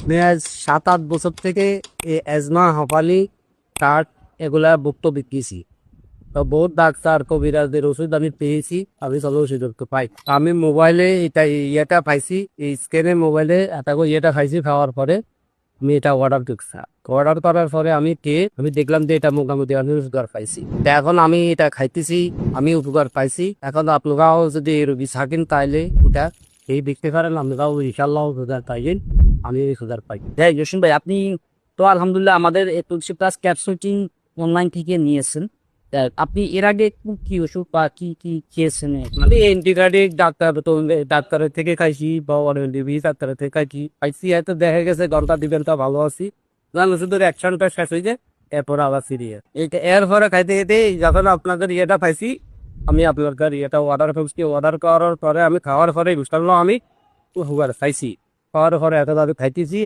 আমি আজ 7-8 বছর থেকে এই অ্যাজমা, হাঁপানি, কার্ড এগুলা ভুক্ত বিক্রিছি। তো বহুত ডাক্তার কবিরাজদের ওষুধ আমি পেয়েছি, আমি চলো ওষুধ পাই। আমি মোবাইলে এটা ইয়েটা পাইছি, এই স্ক্যানে মোবাইলে এটা ইয়েটা খাইছি, খাওয়ার পরে আমি এটা অর্ডার করছি। অর্ডার করার পরে আমি দেখলাম যে এটা মোটামুটি আমি উপকার পাইছি। তো এখন আমি এটা খাইতেছি, আমি উপকার পাইছি। এখন আপনারাও যদি রোগী থাকেন তাইলে এটা এই দেখতে পারেন, আপনারাও ইনশাল্লাহ উপকার পাইবেন। আমি উপকার পাই। হ্যাঁ জসিম ভাই, আপনি তো আলহামদুলিল্লাহ আমাদের এই তুলসী প্লাস ক্যাপসুলটি অনলাইন থেকে নিয়েছেন। তা আপনি এর আগে কি ওষুধ বা কি কি খেয়েছেন আপনার? আমি অ্যান্টিবায়োটিক ডাক্তারের থেকে খাইছি বা অনেক ডাক্তারের থেকে খাইছি পাইছি, হয়তো দেখা গেছে ঘন্টা দিবেনটা ভালো আছি, শুধু অ্যাকশনটা শেষ হয়ে যায়, এরপর আবার সিরিয়াস। এইটা এরপরে খাইতে খেতে যখন আপনাদের ইয়েটা পাইছি, আমি আপনাদের ইয়েটা অর্ডার করছি। অর্ডার করার পরে আমি খাওয়ার পরে বুঝতে পারলাম আমি হুগার খাইছি। খাওয়ার পরে এত খাইতেছি।